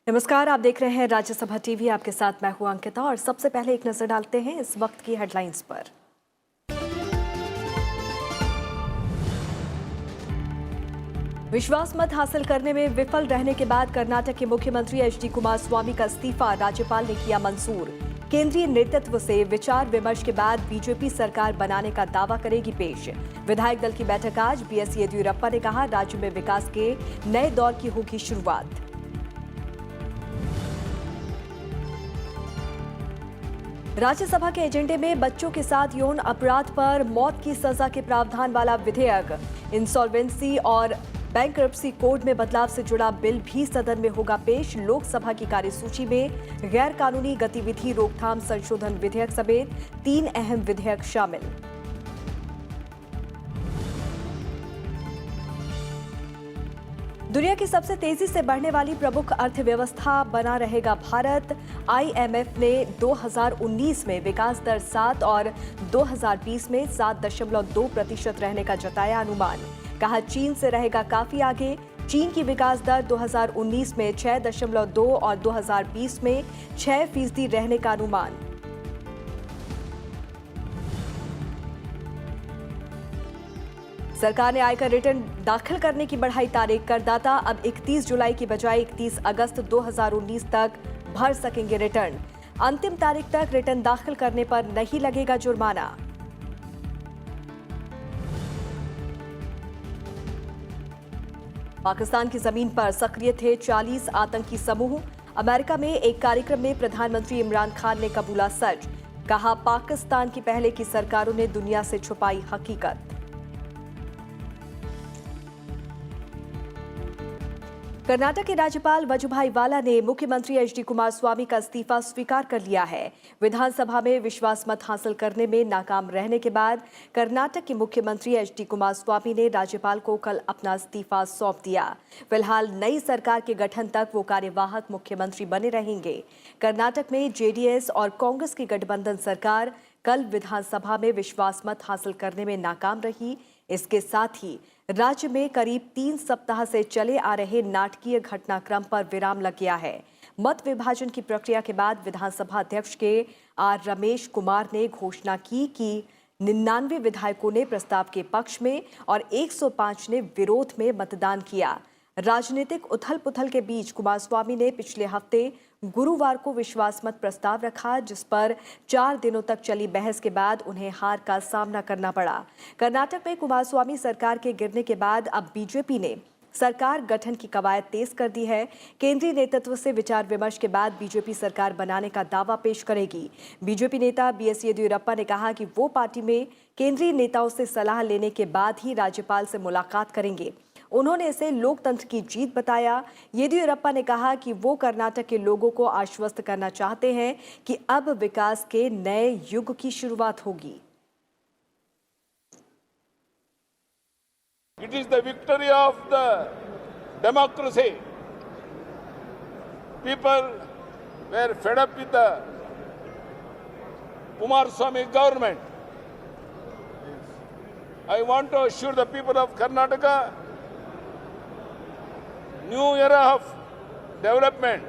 नमस्कार, आप देख रहे हैं राज्यसभा टीवी। आपके साथ मैं हूं अंकिता और सबसे पहले एक नजर डालते हैं इस वक्त की हेडलाइंस पर। विश्वास मत हासिल करने में विफल रहने के बाद कर्नाटक के मुख्यमंत्री एचडी कुमारस्वामी का इस्तीफा राज्यपाल ने किया मंजूर। केंद्रीय नेतृत्व से विचार विमर्श के बाद बीजेपी सरकार बनाने का दावा करेगी पेश। विधायक दल की बैठक आज। बीएस येदियुरप्पा ने कहा, राज्य में विकास के नए दौर की होगी शुरुआत। राज्यसभा के एजेंडे में बच्चों के साथ यौन अपराध पर मौत की सजा के प्रावधान वाला विधेयक। इंसॉल्वेंसी और बैंक्रप्सी कोड में बदलाव से जुड़ा बिल भी सदन में होगा पेश। लोकसभा की कार्यसूची में गैर कानूनी गतिविधि रोकथाम संशोधन विधेयक समेत 3 अहम विधेयक शामिल। दुनिया की सबसे तेजी से बढ़ने वाली प्रमुख अर्थव्यवस्था बना रहेगा भारत। आईएमएफ ने 2019 में विकास दर 7 और 2020 में 7.2% रहने का जताया अनुमान। कहा, चीन से रहेगा काफी आगे। चीन की विकास दर 2019 में 6.2 और 2020 में 6% रहने का अनुमान। सरकार ने आयकर रिटर्न दाखिल करने की बढ़ाई तारीख। करदाता अब 31 जुलाई की बजाय 31 अगस्त 2019 तक भर सकेंगे रिटर्न। अंतिम तारीख तक रिटर्न दाखिल करने पर नहीं लगेगा जुर्माना। पाकिस्तान की जमीन पर सक्रिय थे 40 आतंकी समूह। अमेरिका में एक कार्यक्रम में प्रधानमंत्री इमरान खान ने कबूला सच। कहा, पाकिस्तान की पहले की सरकारों ने दुनिया से छुपाई हकीकत। कर्नाटक के राज्यपाल वजुभाई वाला ने मुख्यमंत्री एचडी कुमारस्वामी का इस्तीफा स्वीकार कर लिया है। विधानसभा में विश्वास मत हासिल करने में नाकाम रहने के बाद कर्नाटक के मुख्यमंत्री एचडी कुमारस्वामी ने राज्यपाल को कल अपना इस्तीफा सौंप दिया। फिलहाल नई सरकार के गठन तक वो कार्यवाहक मुख्यमंत्री बने रहेंगे। कर्नाटक में जेडीएस और कांग्रेस की गठबंधन सरकार कल विधानसभा में विश्वास मत हासिल करने में नाकाम रही। इसके साथ ही राज्य में करीब 3 सप्ताह से चले आ रहे नाटकीय घटनाक्रम पर विराम लग गया है। मत विभाजन की प्रक्रिया के बाद विधानसभा अध्यक्ष के आर रमेश कुमार ने घोषणा की कि 99 विधायकों ने प्रस्ताव के पक्ष में और 105 ने विरोध में मतदान किया। राजनीतिक उथल पुथल के बीच कुमारस्वामी ने पिछले हफ्ते गुरुवार को विश्वास मत प्रस्ताव रखा, जिस पर 4 दिनों तक चली बहस के बाद उन्हें हार का सामना करना पड़ा। कर्नाटक में कुमारस्वामी सरकार के गिरने के बाद अब बीजेपी ने सरकार गठन की कवायद तेज कर दी है। केंद्रीय नेतृत्व से विचार विमर्श के बाद बीजेपी सरकार बनाने का दावा पेश करेगी। बीजेपी नेता बीएस येदियुरप्पा ने कहा कि वो पार्टी में केंद्रीय नेताओं से सलाह लेने के बाद ही राज्यपाल से मुलाकात करेंगे। उन्होंने इसे लोकतंत्र की जीत बताया। येदियुरप्पा ने कहा कि वो कर्नाटक के लोगों को आश्वस्त करना चाहते हैं कि अब विकास के नए युग की शुरुआत होगी। It is the victory of the democracy. People were fed up with the Kumaraswamy government. I want to assure the people of Karnataka, new era of development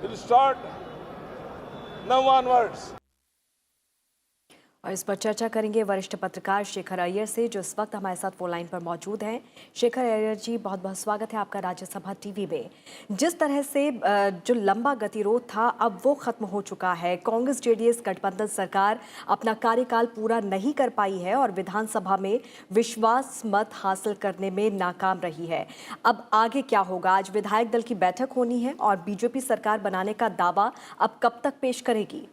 will start now onwards. और इस पर चर्चा करेंगे वरिष्ठ पत्रकार शेखर अय्यर से, जो इस वक्त हमारे साथ फोन लाइन पर मौजूद हैं। शेखर अय्यर जी, बहुत बहुत स्वागत है आपका राज्यसभा टीवी में। जिस तरह से जो लंबा गतिरोध था अब वो खत्म हो चुका है। कांग्रेस जेडीएस गठबंधन सरकार अपना कार्यकाल पूरा नहीं कर पाई है और विधानसभा में विश्वास मत हासिल करने में नाकाम रही है। अब आगे क्या होगा? आज विधायक दल की बैठक होनी है और बीजेपी सरकार बनाने का दावा अब कब तक पेश करेगी?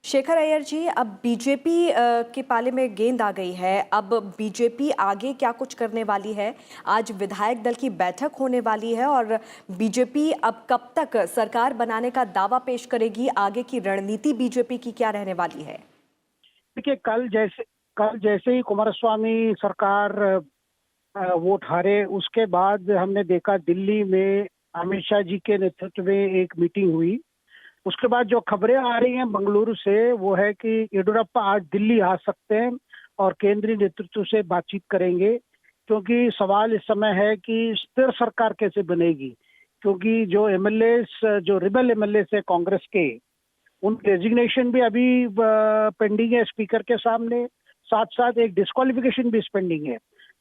शेखर अय्यर जी, अब बीजेपी के पाले में गेंद आ गई है। अब बीजेपी आगे क्या कुछ करने वाली है? आज विधायक दल की बैठक होने वाली है और बीजेपी अब कब तक सरकार बनाने का दावा पेश करेगी? आगे की रणनीति बीजेपी की क्या रहने वाली है? देखिए, कल जैसे ही कुमारस्वामी सरकार वोट हारे, उसके बाद हमने देखा दिल्ली में अमित शाह जी के नेतृत्व में एक मीटिंग हुई। उसके बाद जो खबरें आ रही हैं बेंगलुरु से, वो है कि येडियुरप्पा आज दिल्ली आ सकते हैं और केंद्रीय नेतृत्व से बातचीत करेंगे, क्योंकि सवाल इस समय है कि स्थिर सरकार कैसे बनेगी, क्योंकि जो जो रिबेल एमएलए है कांग्रेस के, उन रेजिग्नेशन भी अभी पेंडिंग है स्पीकर के सामने, साथ साथ एक डिस्क्वालिफिकेशन भी पेंडिंग है।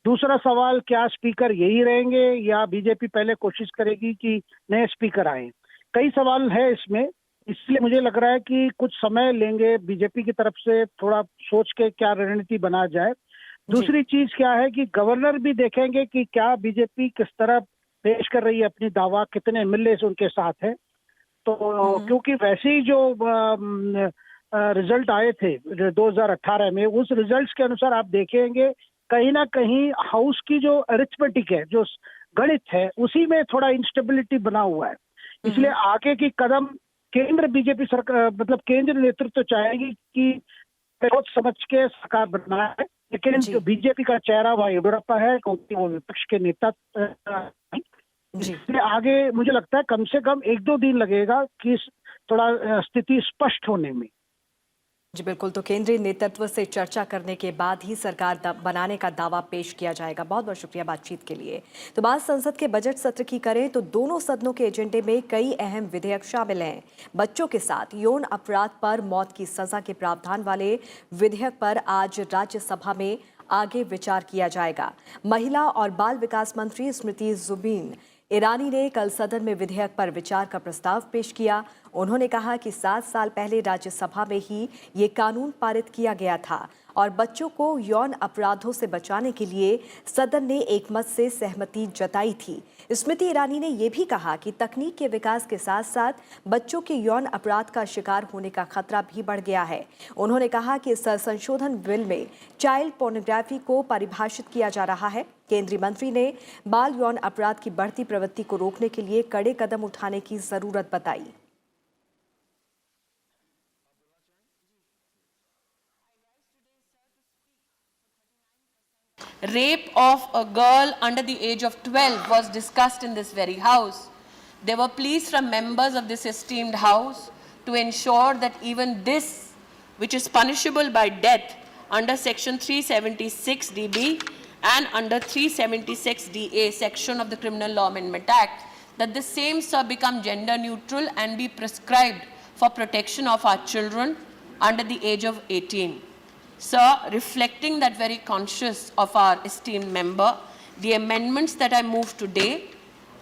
दूसरा सवाल, क्या स्पीकर यही रहेंगे या बीजेपी पहले कोशिश करेगी कि नए स्पीकर आए? कई सवाल है इसमें, इसलिए मुझे लग रहा है कि कुछ समय लेंगे बीजेपी की तरफ से, थोड़ा सोच के क्या रणनीति बना जाए। दूसरी चीज क्या है कि गवर्नर भी देखेंगे कि क्या बीजेपी किस तरह पेश कर रही है अपनी दावा, कितने एमएलए उनके साथ है। तो क्योंकि वैसे ही जो रिजल्ट आए थे 2018 में, उस रिजल्ट्स के अनुसार आप देखेंगे कहीं ना कहीं हाउस की जो अरिथमेटिक है, जो गणित है, उसी में थोड़ा इंस्टेबिलिटी बना हुआ है। इसलिए आगे की कदम केंद्र बीजेपी सरकार, मतलब केंद्र नेतृत्व चाहेगी कि सोच समझ के सरकार बनाना है, लेकिन जो बीजेपी का चेहरा वह येडियुरप्पा है, क्योंकि वो विपक्ष के नेता इसलिए आगे मुझे लगता है कम से कम 1-2 दिन लगेगा कि थोड़ा स्थिति स्पष्ट होने में। जी बिल्कुल, तो केंद्रीय नेतृत्व से चर्चा करने के बाद ही सरकार बनाने का दावा पेश किया जाएगा। बहुत बहुत शुक्रिया बातचीत के लिए। तो बात संसद के बजट सत्र की करें तो दोनों सदनों के एजेंडे में कई अहम विधेयक शामिल हैं। बच्चों के साथ यौन अपराध पर मौत की सजा के प्रावधान वाले विधेयक पर आज राज्यसभा में आगे विचार किया जाएगा। महिला और बाल विकास मंत्री स्मृति जुबिन ईरानी ने कल सदन में विधेयक पर विचार का प्रस्ताव पेश किया। उन्होंने कहा कि 7 साल पहले राज्यसभा में ही ये कानून पारित किया गया था और बच्चों को यौन अपराधों से बचाने के लिए सदन ने एकमत से सहमति जताई थी। स्मृति ईरानी ने यह भी कहा कि तकनीक के विकास के साथ साथ बच्चों के यौन अपराध का शिकार होने का खतरा भी बढ़ गया है। उन्होंने कहा कि इस संशोधन बिल में चाइल्ड पोर्नोग्राफी को परिभाषित किया जा रहा है। केंद्रीय मंत्री ने बाल यौन अपराध की बढ़ती प्रवृत्ति को रोकने के लिए कड़े कदम उठाने की जरूरत बताई। Rape of a girl under the age of 12 was discussed in this very house. There were pleas from members of this esteemed house to ensure that even this, which is punishable by death under section 376 DB and under 376 DA section of the Criminal Law Amendment Act, that the same shall become gender neutral and be prescribed for protection of our children under the age of 18. Sir, reflecting that very conscious of our esteemed member, the amendments that I move today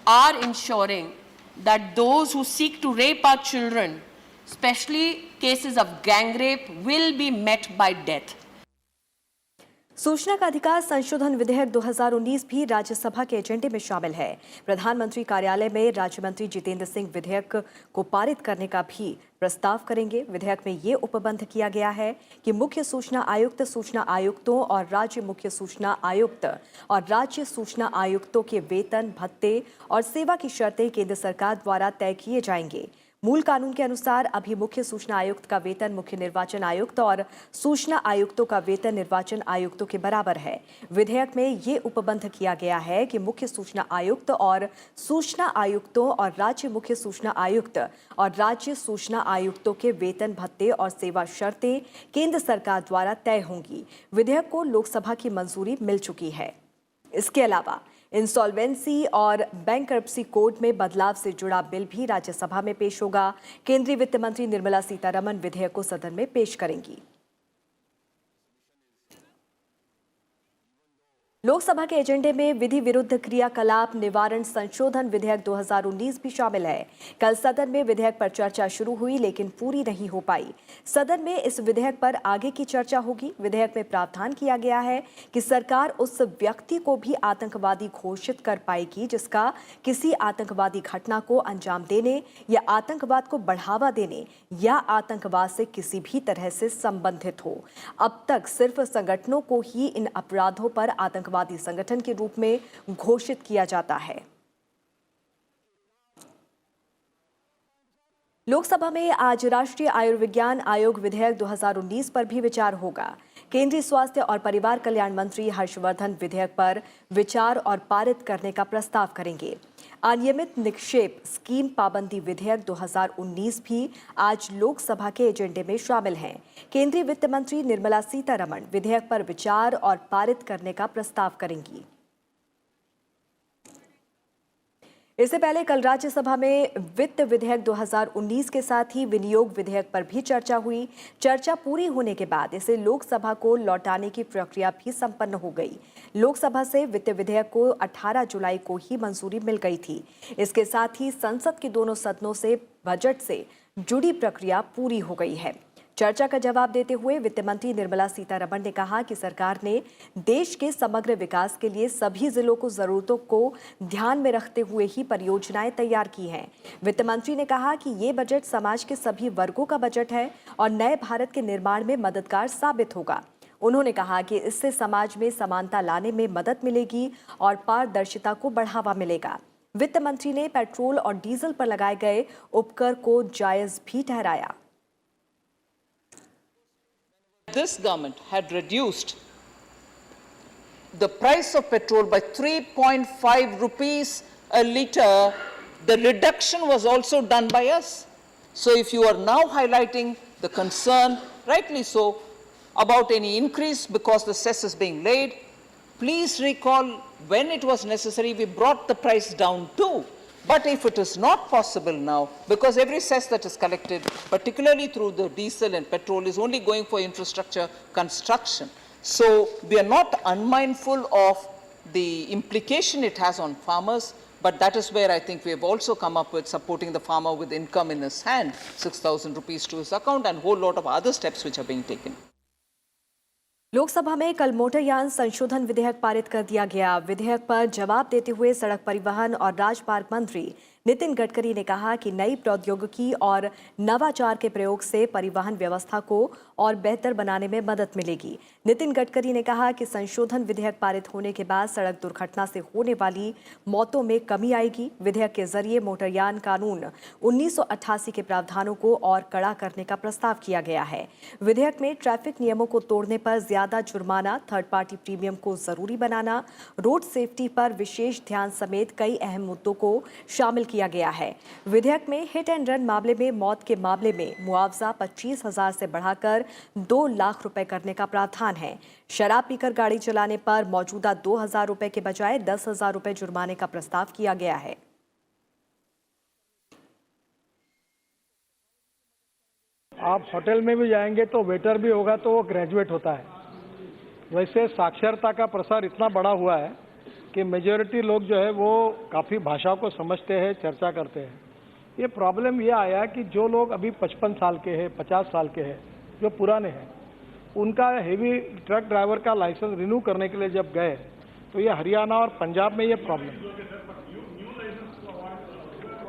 are ensuring that those who seek to rape our children, especially cases of gang rape, will be met by death. सूचना का अधिकार संशोधन विधेयक 2019 भी राज्यसभा के एजेंडे में शामिल है। प्रधानमंत्री कार्यालय में राज्य मंत्री जितेंद्र सिंह विधेयक को पारित करने का भी प्रस्ताव करेंगे। विधेयक में ये उपबंध किया गया है कि मुख्य सूचना आयुक्त, सूचना आयुक्तों और राज्य मुख्य सूचना आयुक्त और राज्य सूचना आयुक्तों के वेतन, भत्ते और सेवा की शर्तें केंद्र सरकार द्वारा तय किए जाएंगे। मूल कानून के अनुसार अभी मुख्य सूचना आयुक्त का वेतन मुख्य निर्वाचन आयुक्त और सूचना आयुक्तों का वेतन निर्वाचन आयुक्तों के बराबर है। विधेयक में ये उपबंध किया गया है कि मुख्य सूचना आयुक्त और सूचना आयुक्तों और राज्य मुख्य सूचना आयुक्त और राज्य सूचना आयुक्तों के वेतन, भत्ते और सेवा शर्तें केंद्र सरकार द्वारा तय होंगी। विधेयक को लोकसभा की मंजूरी मिल चुकी है। इसके अलावा इंसॉल्वेंसी और बैंकरप्सी कोड में बदलाव से जुड़ा बिल भी राज्यसभा में पेश होगा। केंद्रीय वित्त मंत्री निर्मला सीतारमण विधेयक को सदन में पेश करेंगी। लोकसभा के एजेंडे में विधि विरुद्ध क्रियाकलाप निवारण संशोधन विधेयक 2019 भी शामिल है। कल सदन में विधेयक पर चर्चा शुरू हुई लेकिन पूरी नहीं हो पाई। सदन में इस विधेयक पर आगे की चर्चा होगी। विधेयक में प्रावधान किया गया है कि सरकार उस व्यक्ति को भी आतंकवादी घोषित कर पाएगी जिसका किसी आतंकवादी घटना को अंजाम देने या आतंकवाद को बढ़ावा देने या आतंकवाद से किसी भी तरह से संबंधित हो। अब तक सिर्फ संगठनों को ही इन अपराधों पर आतंकवादी संगठन के रूप में घोषित किया जाता है। लोकसभा में आज राष्ट्रीय आयुर्विज्ञान आयोग विधेयक 2019 पर भी विचार होगा। केंद्रीय स्वास्थ्य और परिवार कल्याण मंत्री हर्षवर्धन विधेयक पर विचार और पारित करने का प्रस्ताव करेंगे। अनियमित निक्षेप स्कीम पाबंदी विधेयक 2019 भी आज लोकसभा के एजेंडे में शामिल हैं। केंद्रीय वित्त मंत्री निर्मला सीतारमण विधेयक पर विचार और पारित करने का प्रस्ताव करेंगी। इससे पहले कल राज्यसभा में वित्त विधेयक 2019 के साथ ही विनियोग विधेयक पर भी चर्चा हुई। चर्चा पूरी होने के बाद इसे लोकसभा को लौटाने की प्रक्रिया भी संपन्न हो गई। लोकसभा से वित्त विधेयक को 18 जुलाई को ही मंजूरी मिल गई थी। इसके साथ ही संसद के दोनों सदनों से बजट से जुड़ी प्रक्रिया पूरी हो गई है। चर्चा का जवाब देते हुए वित्त मंत्री निर्मला सीतारमण ने कहा कि सरकार ने देश के समग्र विकास के लिए सभी जिलों को जरूरतों को ध्यान में रखते हुए ही परियोजनाएं तैयार की हैं। वित्त मंत्री ने कहा कि ये बजट समाज के सभी वर्गों का बजट है और नए भारत के निर्माण में मददगार साबित होगा। उन्होंने कहा कि इससे समाज में समानता लाने में मदद मिलेगी और पारदर्शिता को बढ़ावा मिलेगा। वित्त मंत्री ने पेट्रोल और डीजल पर लगाए गए उपकर को जायज भी ठहराया। This government had reduced the price of petrol by 3.5 rupees a litre. The reduction was also done by us. So if you are now highlighting the concern, rightly so, about any increase because the cess is being laid, please recall when it was necessary we brought the price down too. But if it is not possible now, because every cess that is collected, particularly through the diesel and petrol, is only going for infrastructure construction. So we are not unmindful of the implication it has on farmers, but that is where I think we have also come up with supporting the farmer with income in his hand, 6,000 rupees to his account, and a whole lot of other steps which are being taken. Lok Sabha में कल मोटरयान संशोधन विधेयक पारित कर दिया गया। विधेयक पर जवाब देते हुए सड़क परिवहन और राजमार्ग मंत्री नितिन गडकरी ने कहा कि नई प्रौद्योगिकी और नवाचार के प्रयोग से परिवहन व्यवस्था को और बेहतर बनाने में मदद मिलेगी। नितिन गडकरी ने कहा कि संशोधन विधेयक पारित होने के बाद सड़क दुर्घटना से होने वाली मौतों में कमी आएगी। विधेयक के जरिए मोटरयान कानून 1988 के प्रावधानों को और कड़ा करने का प्रस्ताव किया गया है। विधेयक में ट्रैफिक नियमों को तोड़ने पर ज्यादा जुर्माना, थर्ड पार्टी प्रीमियम को जरूरी बनाना, रोड सेफ्टी पर विशेष ध्यान समेत कई अहम मुद्दों को शामिल किया गया है। विधेयक में हिट एंड रन मामले में मौत के मामले में मुआवजा 25,000 से बढ़ाकर 2 लाख रुपए करने का प्रावधान है। शराब पीकर गाड़ी चलाने पर मौजूदा 2,000 रुपए के बजाय 10,000 रुपए जुर्माने का प्रस्ताव किया गया है। आप होटल में भी जाएंगे तो वेटर भी होगा तो वो ग्रेजुएट होता है। वैसे साक्षरता का प्रसार इतना बड़ा हुआ है कि मेजॉरिटी लोग जो है वो काफ़ी भाषाओं को समझते हैं, चर्चा करते हैं। ये प्रॉब्लम ये आया कि जो लोग अभी 55 साल के हैं, 50 साल के हैं, जो पुराने हैं, उनका हेवी ट्रक ड्राइवर का लाइसेंस रिन्यू करने के लिए जब गए तो ये हरियाणा और पंजाब में ये प्रॉब्लम।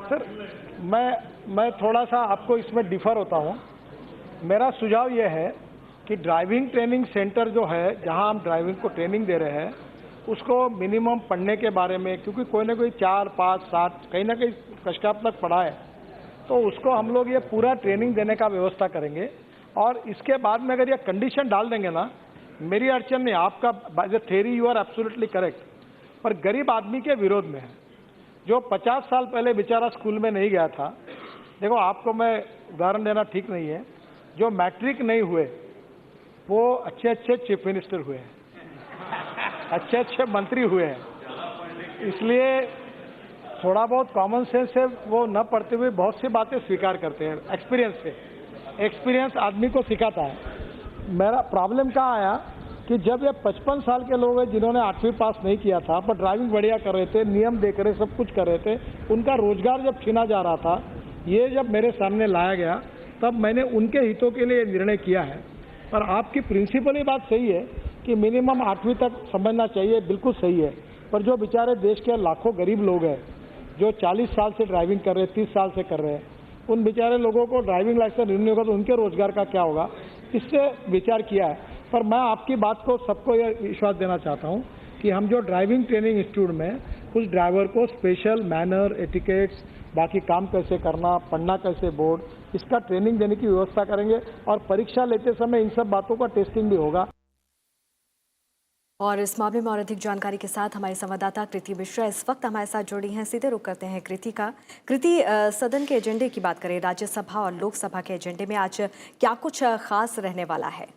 सर मैं थोड़ा सा आपको इसमें डिफर होता हूँ। मेरा सुझाव ये है कि ड्राइविंग ट्रेनिंग सेंटर जो है, जहाँ हम ड्राइविंग को ट्रेनिंग दे रहे हैं, उसको मिनिमम पढ़ने के बारे में, क्योंकि कोई ना कोई 4, 5, 7 कहीं ना कहीं कक्षा तक पढ़ा है, तो उसको हम लोग ये पूरा ट्रेनिंग देने का व्यवस्था करेंगे। और इसके बाद में अगर ये कंडीशन डाल देंगे ना, मेरी अड़चन नहीं, आपका by the theory you are absolutely correct, पर गरीब आदमी के विरोध में है, जो 50 साल पहले बेचारा स्कूल में नहीं गया था। देखो, आपको मैं उदाहरण देना ठीक नहीं है, जो मैट्रिक नहीं हुए वो अच्छे अच्छे चीफ मिनिस्टर हुए हैं, अच्छे अच्छे मंत्री हुए हैं। इसलिए थोड़ा बहुत कॉमन सेंस से वो न पढ़ते हुए बहुत सी बातें स्वीकार करते हैं। एक्सपीरियंस से, एक्सपीरियंस आदमी को सिखाता है। मेरा प्रॉब्लम कहाँ आया कि जब ये 55 साल के लोग हैं जिन्होंने 8वीं पास नहीं किया था पर ड्राइविंग बढ़िया कर रहे थे, नियम देख रहे, सब कुछ कर रहे थे, उनका रोजगार जब छीना जा रहा था, ये जब मेरे सामने लाया गया तब मैंने उनके हितों के लिए निर्णय किया है। पर आपकी प्रिंसिपली बात सही है कि मिनिमम 8वीं तक समझना चाहिए, बिल्कुल सही है। पर जो बेचारे देश के लाखों गरीब लोग हैं जो 40 साल से ड्राइविंग कर रहे हैं, 30 साल से कर रहे हैं, उन बेचारे लोगों को ड्राइविंग लाइसेंस रिन्यू होगा तो उनके रोजगार का क्या होगा, इससे विचार किया है। पर मैं आपकी बात को सबको यह विश्वास देना चाहता हूँ कि हम जो ड्राइविंग ट्रेनिंग इंस्टीट्यूट में कुछ ड्राइवर को स्पेशल मैनर, एटिकेट्स, बाकी काम कैसे करना, पढ़ना कैसे बोर्ड, इसका ट्रेनिंग देने की व्यवस्था करेंगे और परीक्षा लेते समय इन सब बातों का टेस्टिंग भी होगा। और इस मामले में और अधिक जानकारी के साथ हमारे संवाददाता कृति मिश्रा इस वक्त हमारे साथ जुड़ी हैं। सीधे रुख करते हैं कृति का। कृति, सदन के एजेंडे की बात करें, राज्यसभा और लोकसभा के एजेंडे में आज क्या कुछ खास रहने वाला है?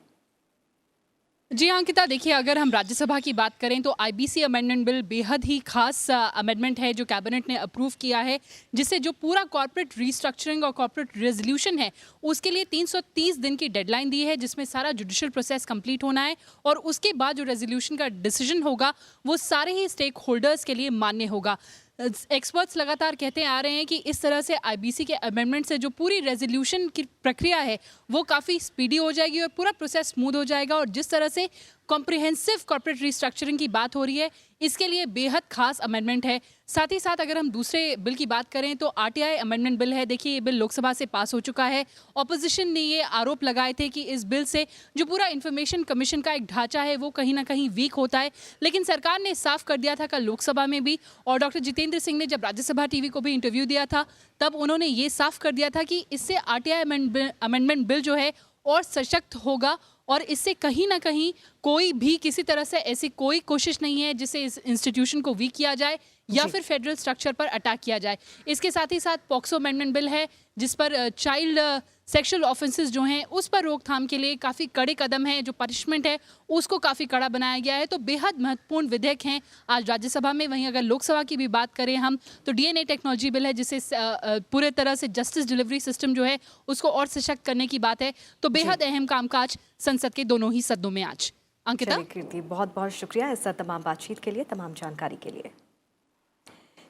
जी अंकिता, देखिए अगर हम राज्यसभा की बात करें तो आईबीसी अमेंडमेंट बिल बेहद ही खास अमेंडमेंट है जो कैबिनेट ने अप्रूव किया है, जिससे जो पूरा कॉर्पोरेट रीस्ट्रक्चरिंग और कॉर्पोरेट रेजोल्यूशन है उसके लिए 330 दिन की डेडलाइन दी है, जिसमें सारा जुडिशियल प्रोसेस कंप्लीट होना है और उसके बाद जो रेजोल्यूशन का डिसीजन होगा वो सारे ही स्टेक होल्डर्स के लिए मान्य होगा। एक्सपर्ट्स लगातार कहते आ रहे हैं कि इस तरह से आईबीसी के अमेंडमेंट से जो पूरी रेजोल्यूशन की प्रक्रिया है वो काफ़ी स्पीडी हो जाएगी और पूरा प्रोसेस स्मूथ हो जाएगा। और जिस तरह से कॉम्प्रिहेंसिव कॉर्पोरेट रिस्ट्रक्चरिंग की बात हो रही है, इसके लिए बेहद खास अमेंडमेंट है। साथ ही साथ अगर हम दूसरे बिल की बात करें तो आरटीआई अमेंडमेंट बिल है। देखिए, ये बिल लोकसभा से पास हो चुका है। ऑपोजिशन ने ये आरोप लगाए थे कि इस बिल से जो पूरा इंफॉर्मेशन कमीशन का एक ढांचा है वो कहीं ना कहीं वीक होता है, लेकिन सरकार ने साफ कर दिया था कल लोकसभा में भी, और डॉक्टर जितेंद्र सिंह ने जब राज्यसभा टीवी को भी इंटरव्यू दिया था तब उन्होंने ये साफ कर दिया था कि इससे आरटीआई अमेंडमेंट बिल जो है और सशक्त होगा और इससे कहीं ना कहीं कोई भी किसी तरह से ऐसी कोई कोशिश नहीं है जिससे इस इंस्टीट्यूशन को वीक किया जाए या फिर फेडरल स्ट्रक्चर पर अटैक किया जाए। इसके साथ ही साथ पॉक्सो अमेंडमेंट बिल है जिस पर चाइल्ड सेक्सुअल ऑफेंसेस जो हैं उस पर रोकथाम के लिए काफ़ी कड़े कदम हैं, जो पनिशमेंट है उसको काफ़ी कड़ा बनाया गया है। तो बेहद महत्वपूर्ण विधेयक हैं आज राज्यसभा में। वहीं अगर लोकसभा की भी बात करें हम तो डीएनए टेक्नोलॉजी बिल है, जिससे पूरे तरह से जस्टिस डिलीवरी सिस्टम जो है उसको और सशक्त करने की बात है। तो बेहद अहम कामकाज संसद के दोनों ही सदनों में आज। अंकिता, कृति, बहुत बहुत शुक्रिया इस तमाम बातचीत के लिए, तमाम जानकारी के लिए।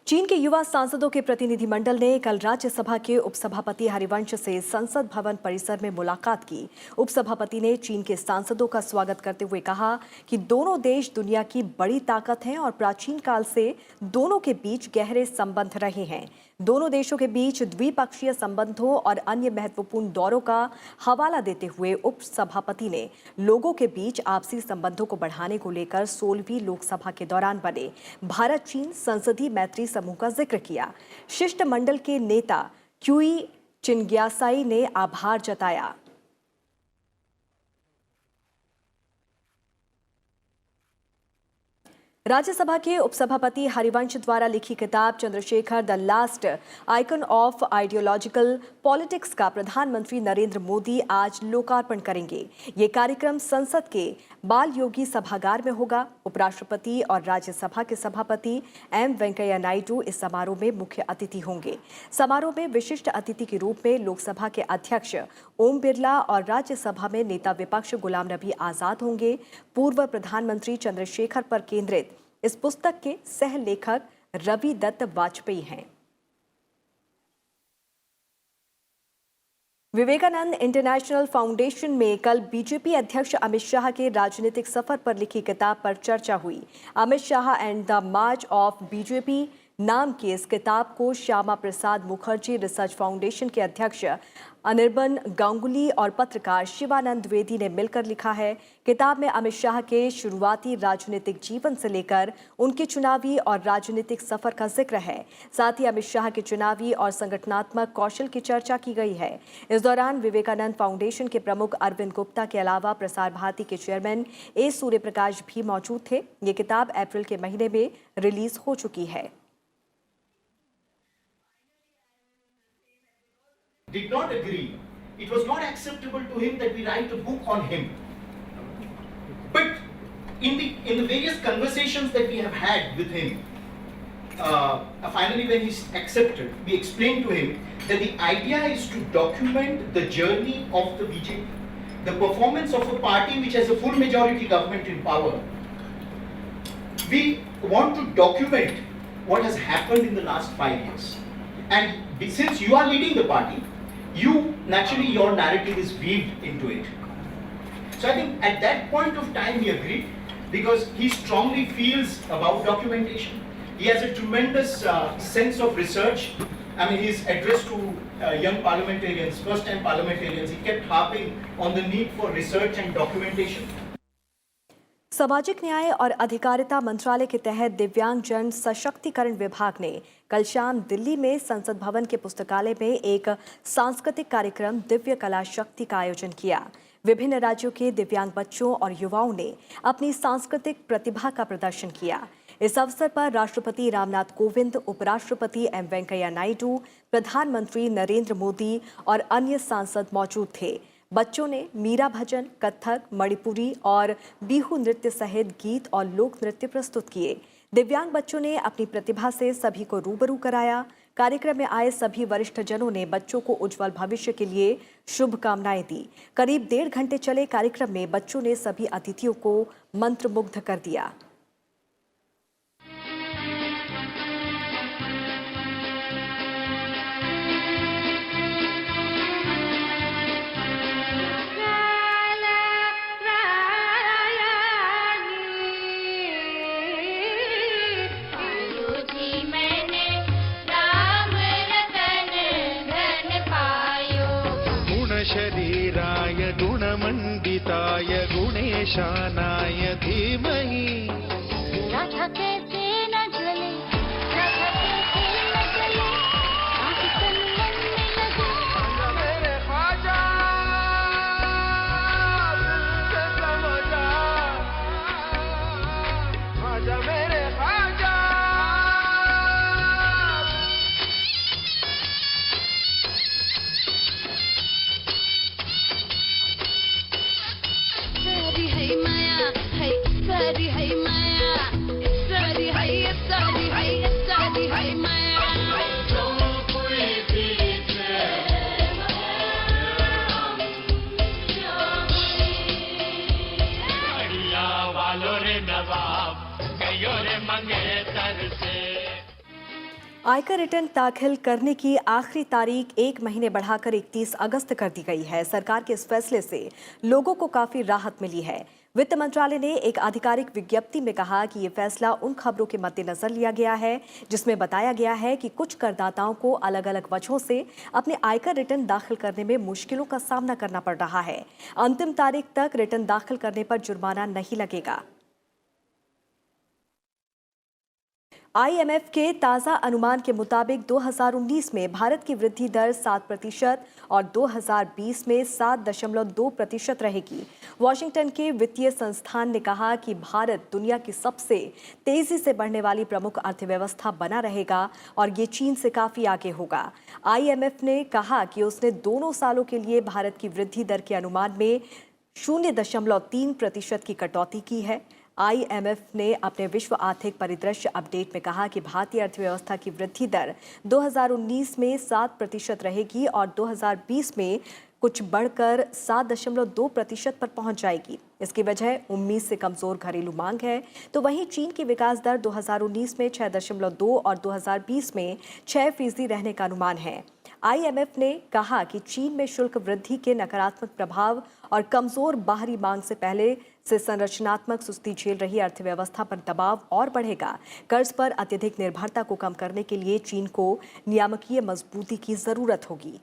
चीन के युवा सांसदों के प्रतिनिधिमंडल ने कल राज्यसभा के उपसभापति हरिवंश से संसद भवन परिसर में मुलाकात की। उपसभापति ने चीन के सांसदों का स्वागत करते हुए कहा कि दोनों देश दुनिया की बड़ी ताकत हैं और प्राचीन काल से दोनों के बीच गहरे संबंध रहे हैं। दोनों देशों के बीच द्विपक्षीय संबंधों और अन्य महत्वपूर्ण दौरों का हवाला देते हुए उपसभापति ने लोगों के बीच आपसी संबंधों को बढ़ाने को लेकर 16वीं लोकसभा के दौरान बने भारत चीन संसदीय मैत्री समूह का जिक्र किया। शिष्टमंडल के नेता क्यूई चिनग्यासाई ने आभार जताया। राज्यसभा के उपसभापति हरिवंश द्वारा लिखी किताब Chandrashekhar the last icon of ideological politics का प्रधानमंत्री नरेंद्र मोदी आज लोकार्पण करेंगे। ये कार्यक्रम संसद के बाल योगी सभागार में होगा। उपराष्ट्रपति और राज्यसभा के सभापति एम वेंकैया नायडू इस समारोह में मुख्य अतिथि होंगे। समारोह में विशिष्ट अतिथि के रूप में लोकसभा के अध्यक्ष ओम बिरला और राज्यसभा में नेता विपक्ष गुलाम नबी आजाद होंगे। पूर्व प्रधानमंत्री चंद्रशेखर पर केंद्रित इस पुस्तक के सह लेखक रवि दत्त वाजपेयी हैं। विवेकानंद इंटरनेशनल फाउंडेशन में कल बीजेपी अध्यक्ष अमित शाह के राजनीतिक सफर पर लिखी किताब पर चर्चा हुई। Amit Shah and the March of BJP नाम की इस किताब को श्यामा प्रसाद मुखर्जी रिसर्च फाउंडेशन के अध्यक्ष अनिर्बन गांगुली और पत्रकार शिवानंद द्विवेदी ने मिलकर लिखा है। किताब में अमित शाह के शुरुआती राजनीतिक जीवन से लेकर उनके चुनावी और राजनीतिक सफर का जिक्र है। साथ ही अमित शाह के चुनावी और संगठनात्मक कौशल की चर्चा की गई है। इस दौरान विवेकानंद फाउंडेशन के प्रमुख अरविंद गुप्ता के अलावा प्रसार भारती के चेयरमैन ए सूर्यप्रकाश भी मौजूद थे। ये किताब अप्रैल के महीने में रिलीज हो चुकी है। Did not agree. It was not acceptable to him that we write a book on him. But in the various conversations that we have had with him, finally when he accepted, we explained to him that the idea is to document the journey of the BJP, the performance of a party which has a full majority government in power. We want to document what has happened in the last 5 years. And since you are leading the party, naturally your narrative is weaved into it. So I think at that point of time we agreed because he strongly feels about documentation. He has a tremendous sense of research. I mean, his address to young parliamentarians, first-time parliamentarians, he kept harping on the need for research and documentation. सामाजिक न्याय और अधिकारिता मंत्रालय के तहत दिव्यांग जन सशक्तिकरण विभाग ने कल शाम दिल्ली में संसद भवन के पुस्तकालय में एक सांस्कृतिक कार्यक्रम दिव्य कला शक्ति का आयोजन किया। विभिन्न राज्यों के दिव्यांग बच्चों और युवाओं ने अपनी सांस्कृतिक प्रतिभा का प्रदर्शन किया। इस अवसर पर राष्ट्रपति रामनाथ कोविंद, उपराष्ट्रपति एम वेंकैया नायडू, प्रधानमंत्री नरेंद्र मोदी और अन्य सांसद मौजूद थे। बच्चों ने मीरा भजन, कथक, मणिपुरी और बिहू नृत्य सहित गीत और लोक नृत्य प्रस्तुत किए। दिव्यांग बच्चों ने अपनी प्रतिभा से सभी को रूबरू कराया। कार्यक्रम में आए सभी वरिष्ठ जनों ने बच्चों को उज्जवल भविष्य के लिए शुभकामनाएं दी। करीब 1.5 घंटे चले कार्यक्रम में बच्चों ने सभी अतिथियों को मंत्रमुग्ध कर दिया। शरीराय गुणमण्डिताय गुणेशानाय धीमहि राधा कैसे न जले राधा कैसे न जले आँख तन्मन में लगा मेरे ख्वाजा दिल से समझा ख्वाजा मेरे ख्वाजा। आयकर रिटर्न दाखिल करने की आखिरी तारीख 1 महीने बढ़ाकर 31 अगस्त कर दी गई है। सरकार के इस फैसले से लोगों को काफी राहत मिली है। वित्त मंत्रालय ने एक आधिकारिक विज्ञप्ति में कहा कि ये फैसला उन खबरों के मद्देनजर लिया गया है जिसमें बताया गया है कि कुछ करदाताओं को अलग अलग वजहों से अपने आयकर रिटर्न दाखिल करने में मुश्किलों का सामना करना पड़ रहा है। अंतिम तारीख तक रिटर्न दाखिल करने पर जुर्माना नहीं लगेगा। IMF के ताज़ा अनुमान के मुताबिक 2019 में भारत की वृद्धि दर 7% और 2020 में 7.2% रहेगी। वॉशिंगटन के वित्तीय संस्थान ने कहा कि भारत दुनिया की सबसे तेजी से बढ़ने वाली प्रमुख अर्थव्यवस्था बना रहेगा और ये चीन से काफ़ी आगे होगा। IMF ने कहा कि उसने दोनों सालों के लिए भारत की वृद्धि दर के अनुमान में 0.3% की कटौती की है। IMF ने अपने विश्व आर्थिक परिदृश्य अपडेट में कहा कि भारतीय अर्थव्यवस्था की वृद्धि दर 2019 में 7% रहेगी और 2020 में कुछ बढ़कर 7.2% पर पहुंच जाएगी। इसकी वजह उम्मीद से कमजोर घरेलू मांग है। तो वहीं चीन की विकास दर 2019 में 6.2 और 2020 में 6% रहने का अनुमान है। IMF ने कहा कि चीन में शुल्क वृद्धि के नकारात्मक प्रभाव और कमजोर बाहरी मांग से पहले से संरचनात्मक सुस्ती झेल रही अर्थव्यवस्था पर दबाव और बढ़ेगा। कर्ज पर अत्यधिक निर्भरता को कम करने के लिए चीन को नियामकीय मजबूती की जरूरत होगी।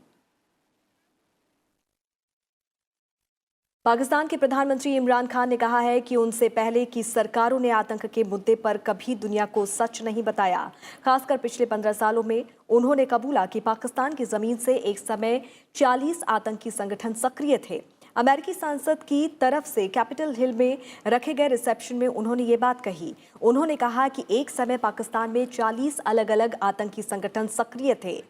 पाकिस्तान के प्रधानमंत्री इमरान खान ने कहा है कि उनसे पहले की सरकारों ने आतंक के मुद्दे पर कभी दुनिया को सच नहीं बताया। खासकर पिछले 15 सालों में उन्होंने कबूला कि पाकिस्तान की जमीन से एक समय 40 आतंकी संगठन सक्रिय थे। अमेरिकी सांसद की तरफ से कैपिटल हिल में रखे गए रिसेप्शन में उन्होंने ये बात कही। उन्होंने कहा कि एक समय पाकिस्तान में 40 अलग अलग आतंकी संगठन सक्रिय थे।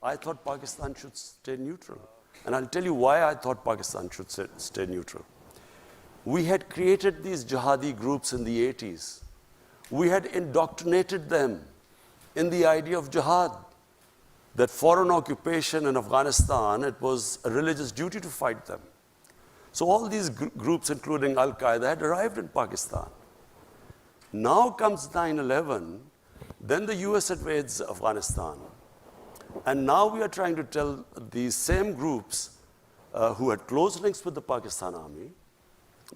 I thought Pakistan should stay neutral. And I'll tell you why I thought Pakistan should stay neutral. We had created these jihadi groups in the 80s. We had indoctrinated them in the idea of jihad, that foreign occupation in Afghanistan, it was a religious duty to fight them. So all these groups, including Al-Qaeda, had arrived in Pakistan. Now comes 9/11, then the US invades Afghanistan. And now we are trying to tell these same groups who had close links with the Pakistan army,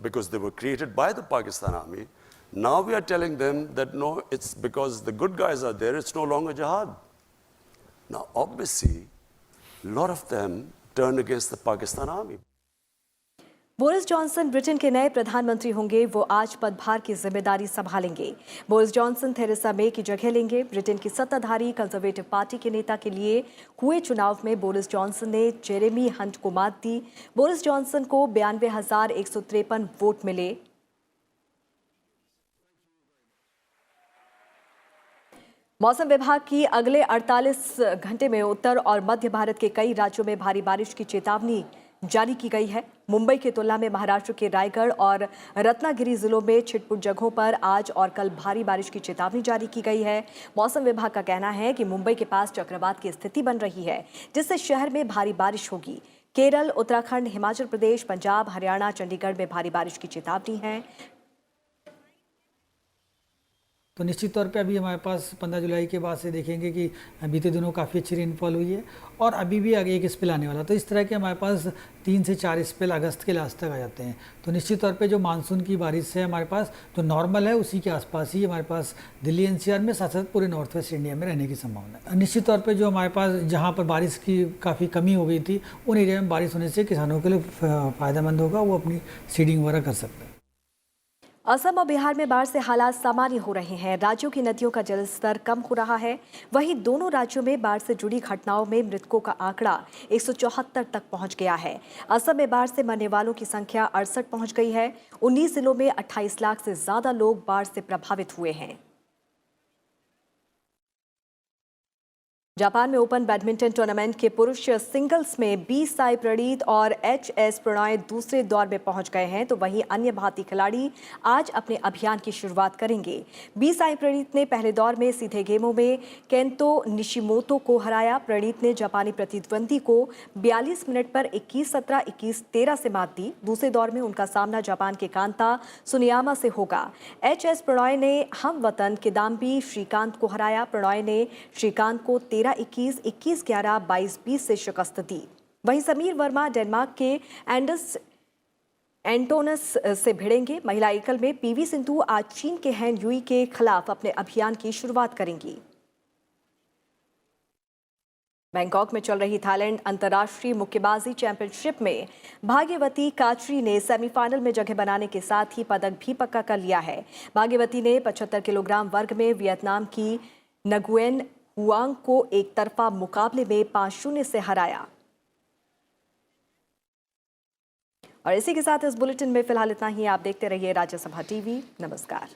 because they were created by the Pakistan army, now we are telling them that no, it's because the good guys are there, it's no longer jihad. Now, obviously, a lot of them turned against the Pakistan army. Boris Johnson Britain के नए प्रधानमंत्री होंगे। वो आज पदभार की जिम्मेदारी संभालेंगे। बोरिस जॉनसन थेरेसा मे की जगह लेंगे। ब्रिटेन की सत्ताधारी कंजर्वेटिव पार्टी के नेता के लिए हुए चुनाव में बोरिस जॉनसन ने जेरेमी हंट को मात दी। बोरिस जॉनसन को 92,153 वोट मिले। मौसम विभाग की अगले 48 घंटे में उत्तर और मध्य भारत के कई राज्यों में भारी बारिश की चेतावनी जारी की गई है। मुंबई की तुलना में महाराष्ट्र के रायगढ़ और रत्नागिरी जिलों में छिटपुट जगहों पर आज और कल भारी बारिश की चेतावनी जारी की गई है। मौसम विभाग का कहना है कि मुंबई के पास चक्रवात की स्थिति बन रही है, जिससे शहर में भारी बारिश होगी। केरल, उत्तराखंड, हिमाचल प्रदेश, पंजाब, हरियाणा, चंडीगढ़ में भारी बारिश की चेतावनी है। तो निश्चित तौर पे अभी हमारे पास 15 जुलाई के बाद से देखेंगे कि बीते दिनों काफ़ी अच्छी रेनफॉल हुई है और अभी भी आगे एक स्पेल आने वाला। तो इस तरह के हमारे पास 3 से 4 स्पेल अगस्त के लास्ट तक आ जाते हैं। तो निश्चित तौर पे जो मानसून की बारिश है हमारे पास जो नॉर्मल है उसी के आसपास ही हमारे पास दिल्ली एनसीआर में साथ साथ पूरे नॉर्थ वेस्ट इंडिया में रहने की संभावना है। निश्चित तौर पर जो हमारे पास जहाँ पर बारिश की काफ़ी कमी हो गई थी उन एरिया में बारिश होने से किसानों के लिए फ़ायदेमंद होगा, वो अपनी सीडिंग वगैरह कर सकते हैं। असम और बिहार में बाढ़ से हालात सामान्य हो रहे हैं। राज्यों की नदियों का जलस्तर कम हो रहा है। वहीं दोनों राज्यों में बाढ़ से जुड़ी घटनाओं में मृतकों का आंकड़ा 174 तक पहुंच गया है। असम में बाढ़ से मरने वालों की संख्या 68 पहुंच गई है। 19 जिलों में 28 लाख से ज्यादा लोग बाढ़ से प्रभावित हुए हैं। जापान में ओपन बैडमिंटन टूर्नामेंट के पुरुष सिंगल्स में बी साई प्रणीत और एच.एस. प्रणॉय दूसरे दौर में पहुंच गए हैं, तो वहीं अन्य भारतीय खिलाड़ी आज अपने अभियान की शुरुआत करेंगे। बी साई प्रणीत ने पहले दौर में सीधे गेमों में केंतो निशिमोतो को हराया। प्रणीत ने जापानी प्रतिद्वंदी को 42 मिनट पर 21-17, 21-13 से मात दी। दूसरे दौर में उनका सामना जापान के कांता सुनियामा से होगा। एच.एस. प्रणॉय ने हम वतन किदाम्बी श्रीकांत को हराया। प्रणॉय ने श्रीकांत को 13-21, 21-11, 22-20 से शिकस्त दी। वहीं समीर वर्मा डेनमार्क के एंडर्स एंटोनस से भिड़ेंगे। महिला एकल में पीवी सिंधु आज चीन के हैन यूई के खिलाफ अपने अभियान की शुरुआत करेंगी। बैंकॉक में चल रही थाईलैंड अंतर्राष्ट्रीय मुक्केबाजी चैंपियनशिप में भाग्यवती काचरी ने सेमीफाइनल में जगह बनाने के साथ ही पदक भी पक्का कर लिया है। भाग्यवती ने 75 किलोग्राम वर्ग में वियतनाम की नगुएन हुआंग को एक तरफा मुकाबले में 5-0 से हराया। और इसी के साथ इस बुलेटिन में फिलहाल इतना ही। आप देखते रहिए राज्यसभा टीवी। नमस्कार।